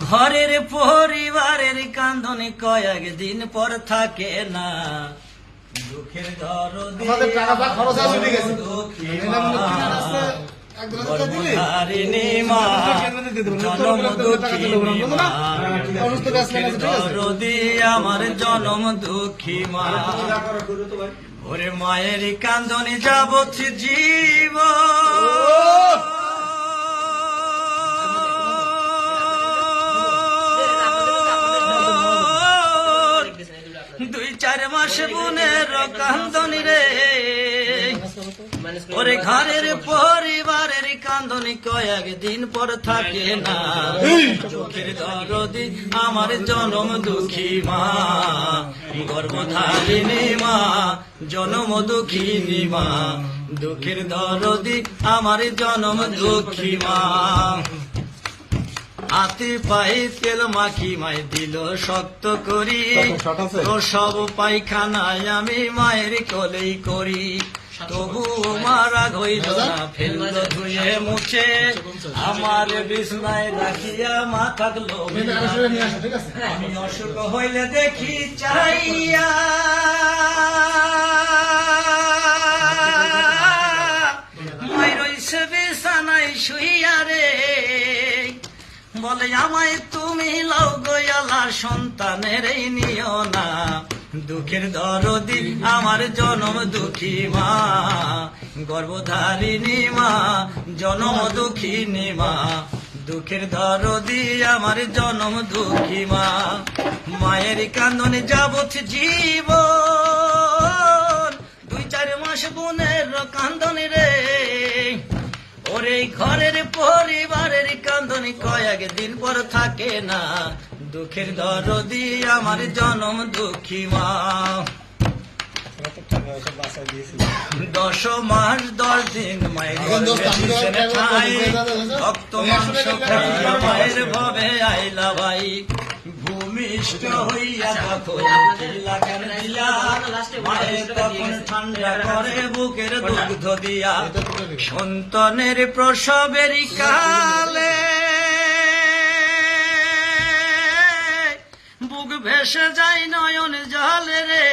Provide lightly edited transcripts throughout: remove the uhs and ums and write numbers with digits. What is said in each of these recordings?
ঘরের পরিবারের কান্দনে কয়েক দিন পর থাকে না, দুঃখের দরদে গর্ভধারিণী মা, জনম দুঃখিনী মা, দরদে আমার জনম দুঃখী মা। ওরে মায়ের কান্দনে যাবত জীব, দুই চার মাস বোনের কান্দনি রে, ওরে ঘরের পরিবারের কান্দনি কয়েক দিন পর থাকে না, চোখের দরদি আমার জনম দুঃখী মা, গর্ভধারিণী মা, জনম দুঃখিনী মা, দুঃখের দরদি আমার জনম দুঃখী মা। হাতে পায়ে তেল মাখি মায় দিল শক্ত করি, তো সব পায়খানায় আমি মায়ের কোলেই করি, তবু মারা হইল না, ফেলল ধুয়ে মুছে, আমার বিছনায় রাখিয়া মা থাকলো। আমি অসুখ হইলে দেখি চাইয়া, মায়ের রইছে বিছানায় শুইয়া রে, বলে আমায় তুমি লাও গয়ালা, সন্তানের এই নিও না, দুঃখের দরদি আমার জনম দুঃখী মা, গর্ভধারিণী মা, জনম দুঃখিনী মা, দুঃখের দরদি আমার জনম দুঃখী মা। মায়ের কান্দনে যাবত জীবন, দুই চার মাস বোনের কান্দনে রে, ওরে ঘরের পরিবারের কান্দনি কয়েক দিন পর থাকে না, দুঃখের দরদি আমার জনম দুঃখী মা। 10 মাস 10 দিন মায়ের রক্ত মাংস খাইয়া মায়ের ভবে আইলা ভাই, ভূমিষ্ঠ হইয়া তখন মায়ের তখন ঠান্ডা করে বুকের দুগ্ধ দিয়া, সন্তানের প্রসবের কালে বুক ভেসে যায় নয়ন জলে রে,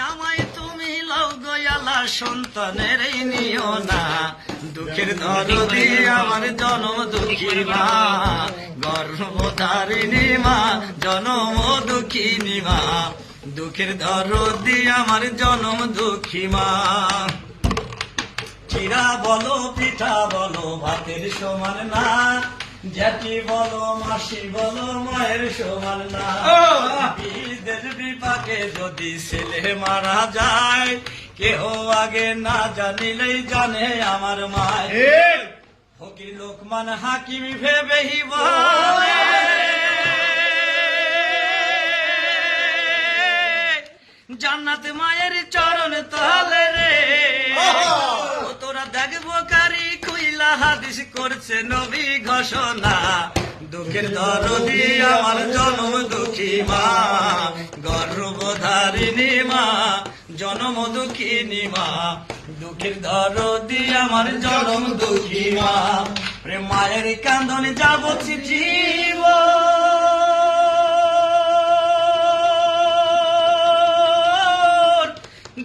আমায় তুমি লাও গয়ালা, সন্তানের এই নিও না, দুঃখের দরদি আমার জনম দুঃখী মা, গর্ভধারিণী মা, জনম দুঃখিনী মা, দুঃখের দরদি আমার জনম দুঃখী মা। চিরা বলো পিঠা বলো ভাতের সমান না, জ্যাঠি বলো মাসি বলো মায়ের সমান না, বিদের বিপাকে যদি ছেলে মারা যায়, কেহ আগে না জানিলেই জানে আমার মায়ের, ফকির লোকমান হাকিম ভেবেহি বলে, জান্নাত মায়ের চরণ তলে রে, তোরা দেখবো কারি কইলা হাদিস করছে নবী ঘোষণা, দুঃখের দরদি আমার জনম দুঃখী মা, গর্ভধারিণী মা, জনম দুঃখিনী মা, দুঃখের দরদি আমার জনম দুঃখী মা। মায়ের কান্দনে যাবত জীব,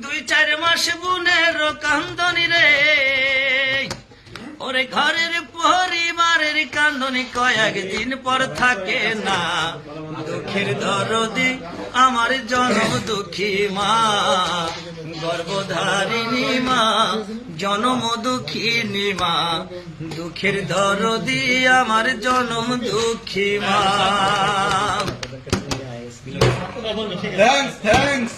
দুই চার মাস বোনের কান্দনি রে, ওরে ঘরের পরিবারের কান্দনি কয়েক দিন পর থাকে না, দুঃখের দরদি আমার জনম দুঃখী মা, গর্ভধারিণী মা, জনম দুঃখিনী মা, দুঃখের দরদি আমার জনম দুঃখী মা। থ্যাঙ্কস।